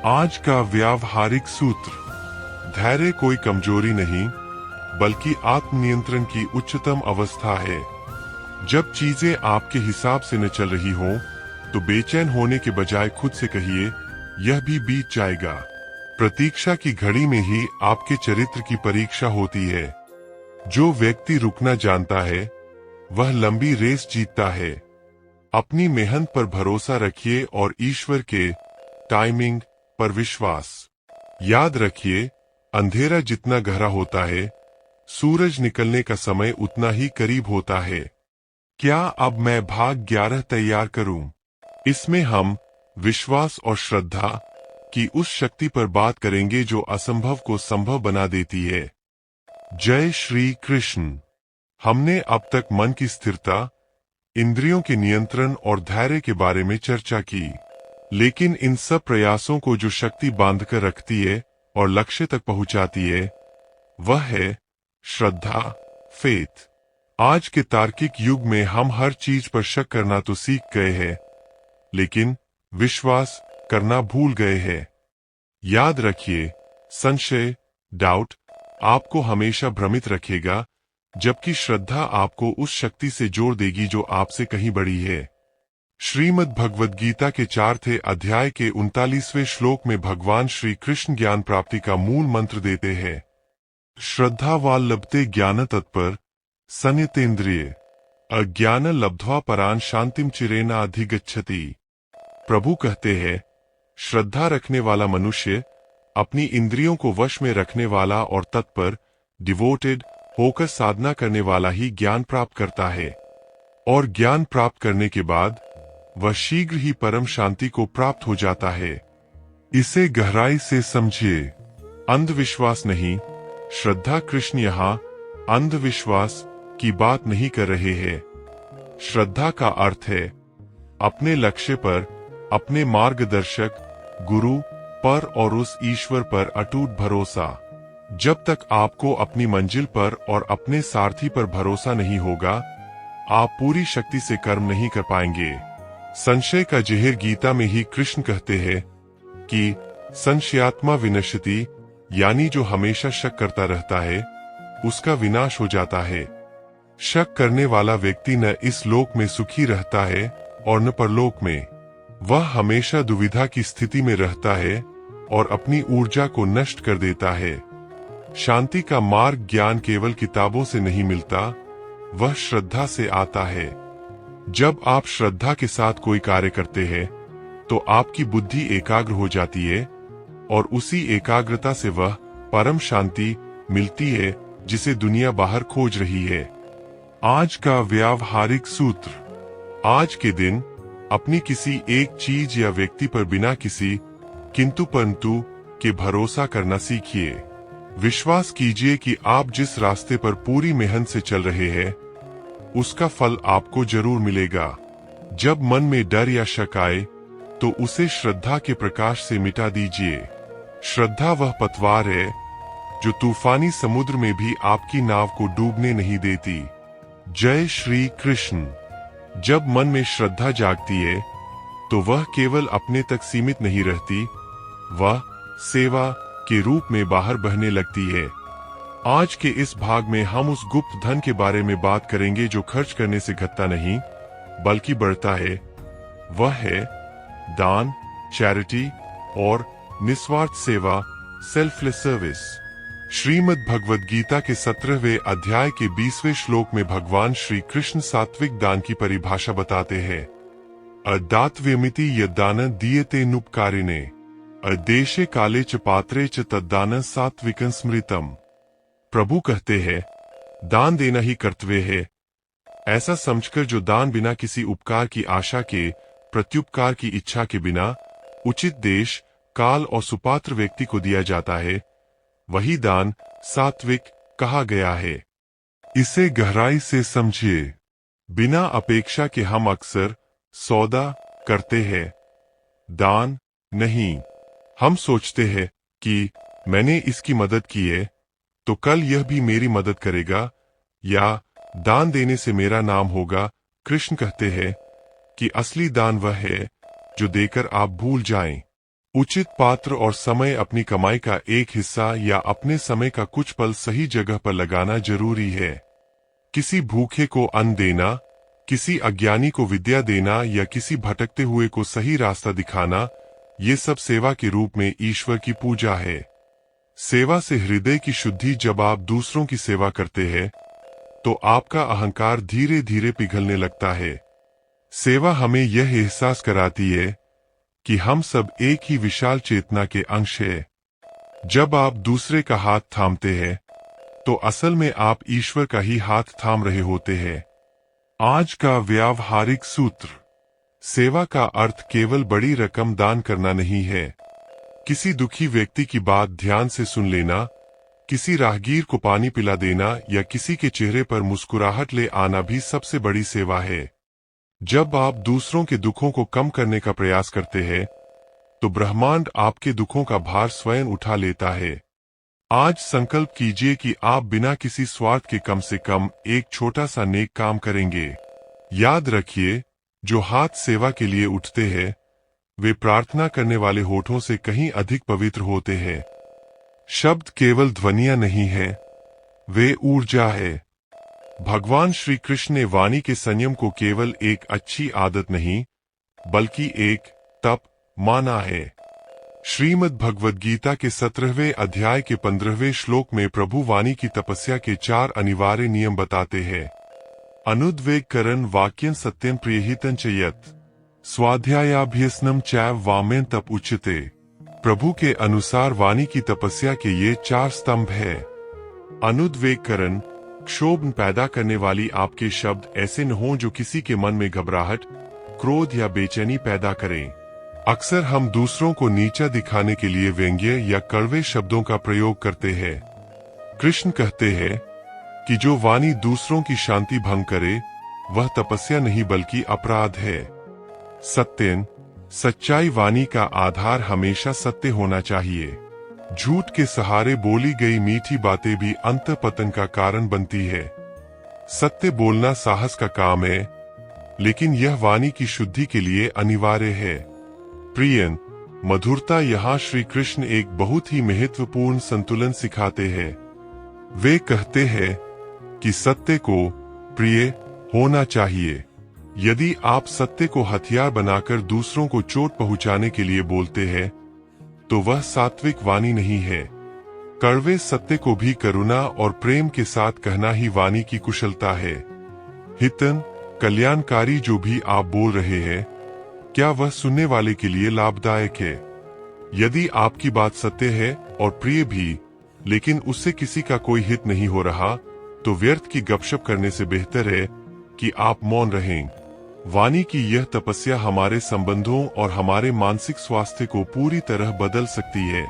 आज का व्यावहारिक सूत्र। धैर्य कोई कमजोरी नहीं, बल्कि आत्मनियंत्रण की उच्चतम अवस्था है। जब चीजें आपके हिसाब से न चल रही हों, तो बेचैन होने के बजाय खुद से कहिए, यह भी बीत जाएगा। प्रतीक्षा की घड़ी में ही आपके चरित्र की परीक्षा होती है। जो व्यक्ति रुकना जानता है, वह लंबी रेस जीतता है। अपनी मेहनत पर भरोसा रखिए और ईश्वर के टाइमिंग पर विश्वास। याद रखिए, अंधेरा जितना गहरा होता है, सूरज निकलने का समय उतना ही करीब होता है। क्या अब मैं भाग 11 तैयार करूं? इसमें हम विश्वास और श्रद्धा की उस शक्ति पर बात करेंगे जो असंभव को संभव बना देती है। जय श्री कृष्ण। हमने अब तक मन की स्थिरता, इंद्रियों के नियंत्रण और धैर्य के बारे में चर्चा की, लेकिन इन सब प्रयासों को जो शक्ति बांधकर रखती है और लक्ष्य तक पहुंचाती है, वह है श्रद्धा, फेथ। आज के तार्किक युग में हम हर चीज पर शक करना तो सीख गए हैं, लेकिन विश्वास करना भूल गए हैं। याद रखिए, संशय, डाउट आपको हमेशा भ्रमित रखेगा, जबकि श्रद्धा आपको उस शक्ति से जोड़ देगी जो आपसे कहीं बड़ी है। श्रीमद् भगवद गीता के 4वें अध्याय के 39वें श्लोक में भगवान श्री कृष्ण ज्ञान प्राप्ति का मूल मंत्र देते हैं। श्रद्धावान लभते ज्ञान तत्पर संयतेन्द्रिय अज्ञान लब्ध्वा परान शांतिम चिरेना अधिगच्छति। प्रभु कहते हैं, श्रद्धा रखने वाला मनुष्य अपनी इंद्रियों को वश में रखने वाला और तत्पर, डिवोटेड होकर साधना करने वाला ही ज्ञान प्राप्त करता है। और ज्ञान प्राप्त करने के बाद वह शीघ्र ही परम शांति को प्राप्त हो जाता है। इसे गहराई से समझिए। अंधविश्वास नहीं, श्रद्धा। कृष्ण यहाँ अंधविश्वास की बात नहीं कर रहे हैं। श्रद्धा का अर्थ है अपने लक्ष्य पर, अपने मार्गदर्शक गुरु पर और उस ईश्वर पर अटूट भरोसा। जब तक आपको अपनी मंजिल पर और अपने सारथी पर भरोसा नहीं होगा, आप पूरी शक्ति से कर्म नहीं कर पाएंगे। संशय का जहर गीता में ही कृष्ण कहते हैं कि संशयात्मा विनश्यति, यानी जो हमेशा शक करता रहता है उसका विनाश हो जाता है। शक करने वाला व्यक्ति न इस लोक में सुखी रहता है और न परलोक में। वह हमेशा दुविधा की स्थिति में रहता है और अपनी ऊर्जा को नष्ट कर देता है। शांति का मार्ग ज्ञान केवल किताबों से नहीं मिलता, वह श्रद्धा से आता है। जब आप श्रद्धा के साथ कोई कार्य करते हैं तो आपकी बुद्धि एकाग्र हो जाती है और उसी एकाग्रता से वह परम शांति मिलती है जिसे दुनिया बाहर खोज रही है। आज का व्यावहारिक सूत्र। आज के दिन अपनी किसी एक चीज या व्यक्ति पर बिना किसी किंतु परंतु के भरोसा करना सीखिए। विश्वास कीजिए कि आप जिस रास्ते पर पूरी मेहनत से चल रहे हैं उसका फल आपको जरूर मिलेगा। जब मन में डर या शक आए तो उसे श्रद्धा के प्रकाश से मिटा दीजिए। श्रद्धा वह पतवार है जो तूफानी समुद्र में भी आपकी नाव को डूबने नहीं देती। जय श्री कृष्ण। जब मन में श्रद्धा जागती है तो वह केवल अपने तक सीमित नहीं रहती, वह सेवा के रूप में बाहर बहने लगती है। आज के इस भाग में हम उस गुप्त धन के बारे में बात करेंगे जो खर्च करने से घटता नहीं बल्कि बढ़ता है। वह है दान, चैरिटी और निस्वार्थ सेवा, सेल्फलेस सर्विस। श्रीमद् भगवद गीता के 17वें अध्याय के 20वें श्लोक में भगवान श्री कृष्ण सात्विक दान की परिभाषा बताते हैं। अदात्व्यमिति यद्दान दीयते नुपकारिणे, अदेशे काले च पात्रे च तद्दान सात्विकं स्मृतम। प्रभु कहते हैं, दान देना ही कर्तव्य है, ऐसा समझकर जो दान बिना किसी उपकार की आशा के, प्रत्युपकार की इच्छा के बिना उचित देश, काल और सुपात्र व्यक्ति को दिया जाता है, वही दान सात्विक कहा गया है। इसे गहराई से समझिए। बिना अपेक्षा के हम अक्सर सौदा करते हैं, दान नहीं। हम सोचते हैं कि मैंने इसकी मदद की है तो कल यह भी मेरी मदद करेगा या दान देने से मेरा नाम होगा। कृष्ण कहते हैं कि असली दान वह है जो देकर आप भूल जाएं। उचित पात्र और समय, अपनी कमाई का एक हिस्सा या अपने समय का कुछ पल सही जगह पर लगाना जरूरी है। किसी भूखे को अन्न देना, किसी अज्ञानी को विद्या देना या किसी भटकते हुए को सही रास्ता दिखाना, ये सब सेवा के रूप में ईश्वर की पूजा है। सेवा से हृदय की शुद्धि। जब आप दूसरों की सेवा करते हैं तो आपका अहंकार धीरे धीरे पिघलने लगता है। सेवा हमें यह एहसास कराती है कि हम सब एक ही विशाल चेतना के अंश हैं। जब आप दूसरे का हाथ थामते हैं तो असल में आप ईश्वर का ही हाथ थाम रहे होते हैं। आज का व्यावहारिक सूत्र। सेवा का अर्थ केवल बड़ी रकम दान करना नहीं है। किसी दुखी व्यक्ति की बात ध्यान से सुन लेना, किसी राहगीर को पानी पिला देना या किसी के चेहरे पर मुस्कुराहट ले आना भी सबसे बड़ी सेवा है। जब आप दूसरों के दुखों को कम करने का प्रयास करते हैं तो ब्रह्मांड आपके दुखों का भार स्वयं उठा लेता है। आज संकल्प कीजिए कि आप बिना किसी स्वार्थ के कम से कम एक छोटा सा नेक काम करेंगे। याद रखिए, जो हाथ सेवा के लिए उठते हैं वे प्रार्थना करने वाले होठों से कहीं अधिक पवित्र होते हैं। शब्द केवल ध्वनियां नहीं है, वे ऊर्जा है। भगवान श्री कृष्ण ने वाणी के संयम को केवल एक अच्छी आदत नहीं बल्कि एक तप माना है। श्रीमद् भगवद गीता के 17वें अध्याय के 15वें श्लोक में प्रभु वाणी की तपस्या के 4 अनिवार्य नियम बताते हैं। अनुद्वेग करन वाक्यं सत्यं प्रियहितं च यत् स्वाध्यायाभ्यसनम चैव वामेन तप उच्यते। प्रभु के अनुसार वाणी की तपस्या के ये 4 स्तंभ है। अनुद्वेग करन क्षोभ पैदा करने वाली आपके शब्द ऐसे न हों जो किसी के मन में घबराहट, क्रोध या बेचैनी पैदा करें। अक्सर हम दूसरों को नीचा दिखाने के लिए व्यंग्य या कड़वे शब्दों का प्रयोग करते हैं। कृष्ण कहते हैं कि जो वाणी दूसरों की शांति भंग करे वह तपस्या नहीं बल्कि अपराध है। सत्यन, सच्चाई वाणी का आधार हमेशा सत्य होना चाहिए। झूठ के सहारे बोली गई मीठी बातें भी अंत पतन का कारण बनती है। सत्य बोलना साहस का काम है, लेकिन यह वाणी की शुद्धि के लिए अनिवार्य है। प्रियन, मधुरता यहाँ श्री कृष्ण एक बहुत ही महत्वपूर्ण संतुलन सिखाते हैं। वे कहते हैं कि सत्य को प्रिय होना चाहिए। यदि आप सत्य को हथियार बनाकर दूसरों को चोट पहुंचाने के लिए बोलते हैं तो वह सात्विक वाणी नहीं है। कड़वे सत्य को भी करुणा और प्रेम के साथ कहना ही वाणी की कुशलता है। हितन, कल्याणकारी जो भी आप बोल रहे हैं, क्या वह सुनने वाले के लिए लाभदायक है? यदि आपकी बात सत्य है और प्रिय भी, लेकिन उससे किसी का कोई हित नहीं हो रहा, तो व्यर्थ की गपशप करने से बेहतर है कि आप मौन रहें। वाणी की यह तपस्या हमारे संबंधों और हमारे मानसिक स्वास्थ्य को पूरी तरह बदल सकती है।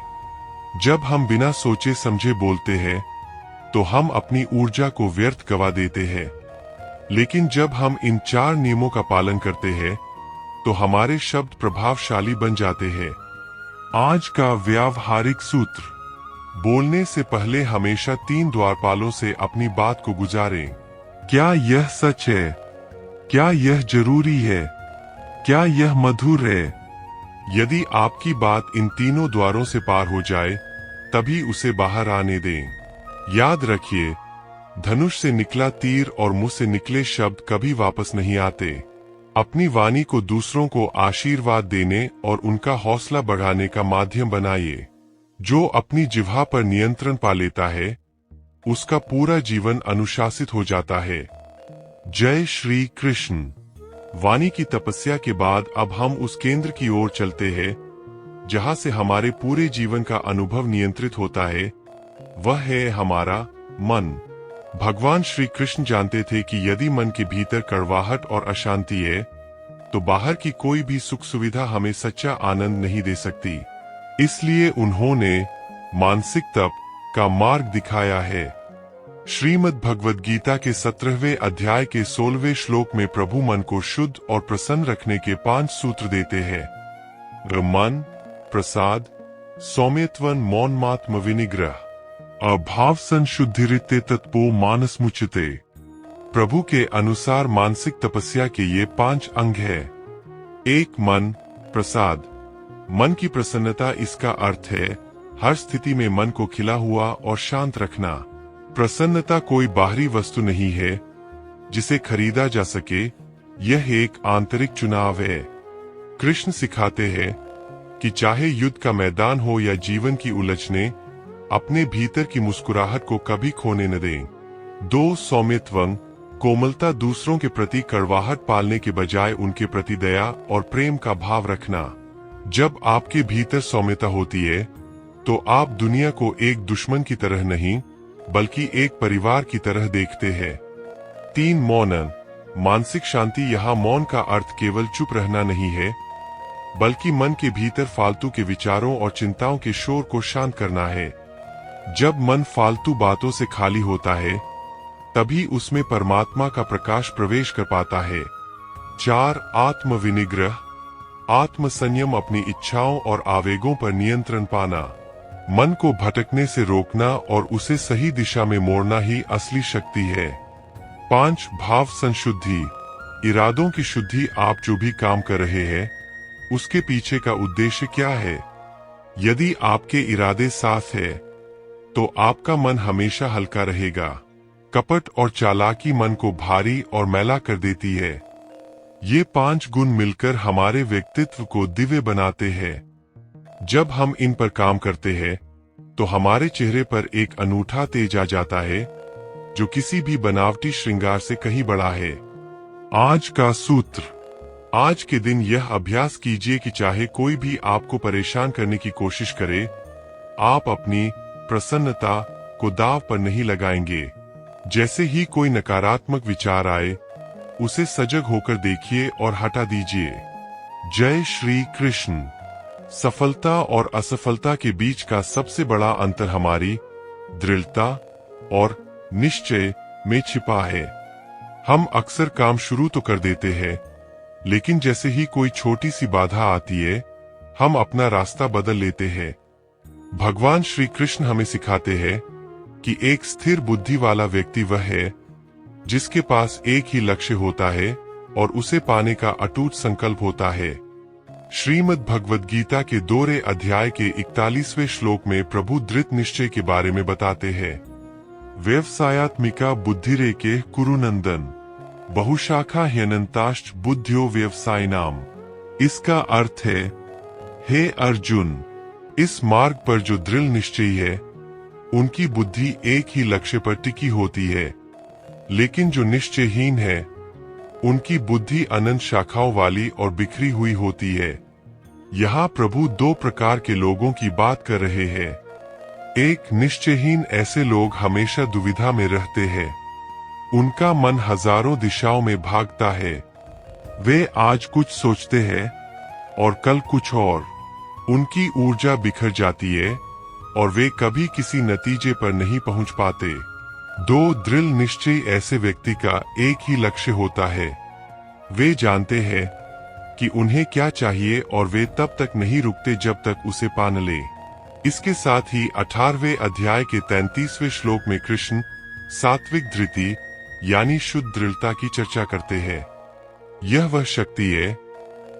जब हम बिना सोचे समझे बोलते हैं तो हम अपनी ऊर्जा को व्यर्थ गवा देते हैं, लेकिन जब हम इन 4 नियमों का पालन करते हैं तो हमारे शब्द प्रभावशाली बन जाते हैं। आज का व्यावहारिक सूत्र: बोलने से पहले हमेशा 3 द्वारपालों से अपनी बात को गुजारें। क्या यह सच है? क्या यह जरूरी है? क्या यह मधुर है? यदि आपकी बात इन तीनों द्वारों से पार हो जाए तभी उसे बाहर आने दें। याद रखिए, धनुष से निकला तीर और मुंह से निकले शब्द कभी वापस नहीं आते। अपनी वाणी को दूसरों को आशीर्वाद देने और उनका हौसला बढ़ाने का माध्यम बनाइए। जो अपनी जिह्वा पर नियंत्रण पा लेता है उसका पूरा जीवन अनुशासित हो जाता है। जय श्री कृष्ण। वाणी की तपस्या के बाद अब हम उस केंद्र की ओर चलते हैं जहां से हमारे पूरे जीवन का अनुभव नियंत्रित होता है। वह है हमारा मन। भगवान श्री कृष्ण जानते थे कि यदि मन के भीतर कड़वाहट और अशांति है तो बाहर की कोई भी सुख सुविधा हमें सच्चा आनंद नहीं दे सकती। इसलिए उन्होंने मानसिक तप का मार्ग दिखाया है। श्रीमद् भगवद गीता के 17वें अध्याय के 16वें श्लोक में प्रभु मन को शुद्ध और प्रसन्न रखने के 5 सूत्र देते हैं। मन, प्रसाद, सौम्यत्वन, मौनमात्म विनिग्रह, अभाव संशुद्धिरिते तत्पो मानस मुचिते। प्रभु के अनुसार मानसिक तपस्या के ये 5 अंग है। 1. मन, प्रसाद। मन की प्रसन्नता, इसका अर्थ है हर स्थिति में मन को खिला हुआ और शांत रखना। प्रसन्नता कोई बाहरी वस्तु नहीं है जिसे खरीदा जा सके, यह एक आंतरिक चुनाव है। कृष्ण सिखाते हैं कि चाहे युद्ध का मैदान हो या जीवन की उलझने, अपने भीतर की मुस्कुराहट को कभी खोने न दें। 2. सौम्यत्वं, कोमलता, दूसरों के प्रति कड़वाहट पालने के बजाय उनके प्रति दया और प्रेम का भाव रखना। जब आपके भीतर सौम्यता होती है तो आप दुनिया को एक दुश्मन की तरह नहीं बल्कि एक परिवार की तरह देखते हैं। 3. मौन, मानसिक शांति। यहाँ मौन का अर्थ केवल चुप रहना नहीं है, बल्कि मन के भीतर फालतू के विचारों और चिंताओं के शोर को शांत करना है। जब मन फालतू बातों से खाली होता है तभी उसमें परमात्मा का प्रकाश प्रवेश कर पाता है। 4. आत्म विनिग्रह, आत्म संयम, अपनी इच्छाओं और आवेगों पर नियंत्रण पाना। मन को भटकने से रोकना और उसे सही दिशा में मोड़ना ही असली शक्ति है। 5. भाव संशुद्धि, इरादों की शुद्धि। आप जो भी काम कर रहे हैं उसके पीछे का उद्देश्य क्या है? यदि आपके इरादे साफ है तो आपका मन हमेशा हल्का रहेगा। कपट और चालाकी मन को भारी और मैला कर देती है। ये 5 गुण मिलकर हमारे व्यक्तित्व को दिव्य बनाते हैं। जब हम इन पर काम करते हैं तो हमारे चेहरे पर एक अनूठा तेज आ जाता है जो किसी भी बनावटी श्रृंगार से कहीं बड़ा है। आज का सूत्र: आज के दिन यह अभ्यास कीजिए कि चाहे कोई भी आपको परेशान करने की कोशिश करे, आप अपनी प्रसन्नता को दांव पर नहीं लगाएंगे। जैसे ही कोई नकारात्मक विचार आए, उसे सजग होकर देखिए और हटा दीजिए। जय श्री कृष्ण। सफलता और असफलता के बीच का सबसे बड़ा अंतर हमारी दृढ़ता और निश्चय में छिपा है। हम अक्सर काम शुरू तो कर देते हैं, लेकिन जैसे ही कोई छोटी सी बाधा आती है, हम अपना रास्ता बदल लेते हैं। भगवान श्री कृष्ण हमें सिखाते हैं कि एक स्थिर बुद्धि वाला व्यक्ति वह है जिसके पास एक ही लक्ष्य होता है और उसे पाने का अटूट संकल्प होता है। श्रीमद् भगवद गीता के 2वें अध्याय के 41वें श्लोक में प्रभु दृढ़ निश्चय के बारे में बताते हैं। व्यवसायात्मिका बुद्धिरेके कुरुनंदन बहुशाखा ह्यनंताश्च बुद्धियो व्यवसायिनाम। इसका अर्थ है, हे अर्जुन, इस मार्ग पर जो दृढ़ निश्चयी है, उनकी बुद्धि एक ही लक्ष्य पर टिकी होती है, लेकिन जो निश्चयहीन है, उनकी बुद्धि अनंत शाखाओं वाली और बिखरी हुई होती है। यहाँ प्रभु 2 प्रकार के लोगों की बात कर रहे हैं। एक निश्चयहीन ऐसे लोग हमेशा दुविधा में रहते हैं। उनका मन हजारों दिशाओं में भागता है। वे आज कुछ सोचते हैं और कल कुछ और। उनकी ऊर्जा बिखर जाती है और वे कभी किसी नतीजे पर नहीं पहुंच पाते। 2 दृढ़ निश्चय ऐसे व्यक्ति का एक ही लक्ष्य होता है। वे जानते हैं कि उन्हें क्या चाहिए और वे तब तक नहीं रुकते जब तक उसे पा न ले। इसके साथ ही 18वें अध्याय के 33वें श्लोक में कृष्ण सात्विक धृति यानी शुद्ध दृढ़ता की चर्चा करते हैं। यह वह शक्ति है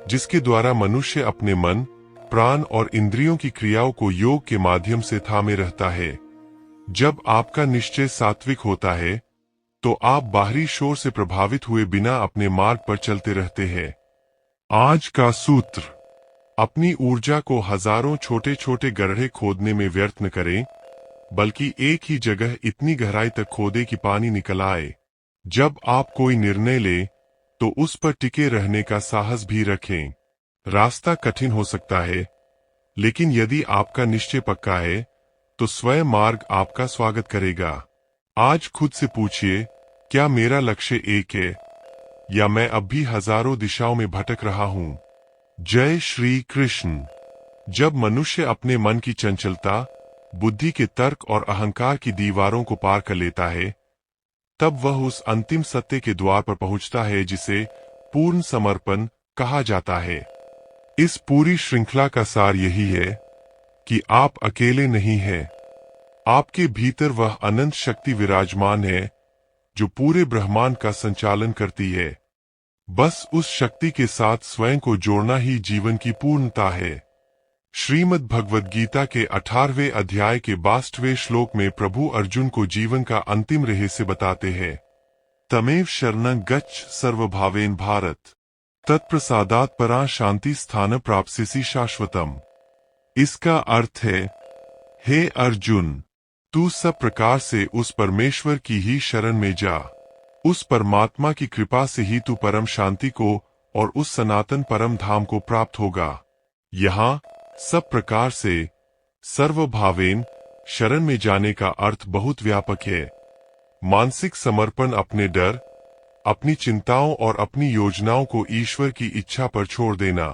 जिसके द्वारा मनुष्य अपने मन, प्राण और इंद्रियों की क्रियाओं को योग के माध्यम से थामे रहता है। जब आपका निश्चय सात्विक होता है, तो आप बाहरी शोर से प्रभावित हुए बिना अपने मार्ग पर चलते रहते हैं। आज का सूत्र: अपनी ऊर्जा को हजारों छोटे छोटे गड्ढे खोदने में व्यर्थ न करें, बल्कि एक ही जगह इतनी गहराई तक खोदे कि पानी निकल आए। जब आप कोई निर्णय लें, तो उस पर टिके रहने का साहस भी रखें। रास्ता कठिन हो सकता है, लेकिन यदि आपका निश्चय पक्का है, तो स्वयं मार्ग आपका स्वागत करेगा। आज खुद से पूछिए, क्या मेरा लक्ष्य एक है या मैं अब भी हजारों दिशाओं में भटक रहा हूँ? जय श्री कृष्ण। जब मनुष्य अपने मन की चंचलता, बुद्धि के तर्क और अहंकार की दीवारों को पार कर लेता है, तब वह उस अंतिम सत्य के द्वार पर पहुंचता है जिसे पूर्ण समर्पण कहा जाता है। इस पूरी श्रृंखला का सार यही है कि आप अकेले नहीं हैं। आपके भीतर वह अनंत शक्ति विराजमान है जो पूरे ब्रह्मांड का संचालन करती है। बस उस शक्ति के साथ स्वयं को जोड़ना ही जीवन की पूर्णता है। श्रीमद् भगवद गीता के 18वें अध्याय के 62वें श्लोक में प्रभु अर्जुन को जीवन का अंतिम रहस्य बताते हैं। तमेव शरणं गच्छ सर्वभावेन भारत, तत्प्रसादात् परा शांति स्थान प्राप्स्यसि शाश्वतम। इसका अर्थ है, हे अर्जुन, तू सब प्रकार से उस परमेश्वर की ही शरण में जा। उस परमात्मा की कृपा से ही तू परम शांति को और उस सनातन परम धाम को प्राप्त होगा। यहाँ सब प्रकार से सर्वभावेन शरण में जाने का अर्थ बहुत व्यापक है। मानसिक समर्पण अपने डर, अपनी चिंताओं और अपनी योजनाओं को ईश्वर की इच्छा पर छोड़ देना।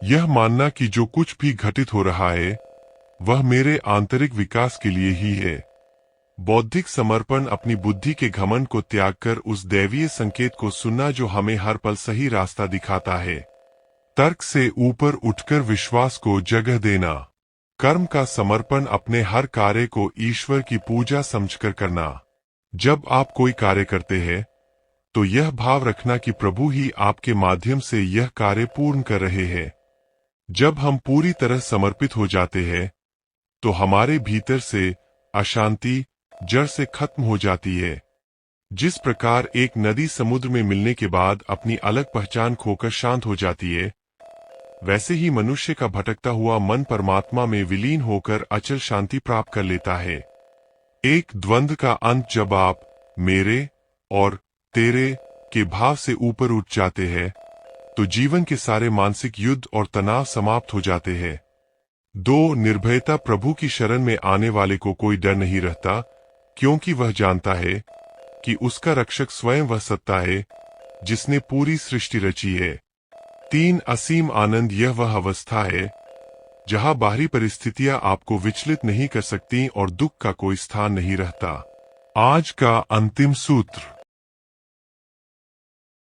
यह मानना कि जो कुछ भी घटित हो रहा है, वह मेरे आंतरिक विकास के लिए ही है। बौद्धिक समर्पण अपनी बुद्धि के घमंड को त्याग कर उस दैवीय संकेत को सुनना जो हमें हर पल सही रास्ता दिखाता है। तर्क से ऊपर उठकर विश्वास को जगह देना। कर्म का समर्पण अपने हर कार्य को ईश्वर की पूजा समझकर करना। जब आप कोई कार्य करते हैं, तो यह भाव रखना कि प्रभु ही आपके माध्यम से यह कार्य पूर्ण कर रहे हैं। जब हम पूरी तरह समर्पित हो जाते हैं, तो हमारे भीतर से अशांति जड़ से खत्म हो जाती है। जिस प्रकार एक नदी समुद्र में मिलने के बाद अपनी अलग पहचान खोकर शांत हो जाती है, वैसे ही मनुष्य का भटकता हुआ मन परमात्मा में विलीन होकर अचल शांति प्राप्त कर लेता है। एक द्वंद्व का अंत जब आप मेरे और तेरे के भाव से ऊपर उठ जाते हैं, तो जीवन के सारे मानसिक युद्ध और तनाव समाप्त हो जाते हैं। 2 निर्भयता प्रभु की शरण में आने वाले को कोई डर नहीं रहता, क्योंकि वह जानता है कि उसका रक्षक स्वयं वह सत्ता है जिसने पूरी सृष्टि रची है। 3 असीम आनंद यह वह अवस्था है जहां बाहरी परिस्थितियां आपको विचलित नहीं कर सकती और दुख का कोई स्थान नहीं रहता। आज का अंतिम सूत्र।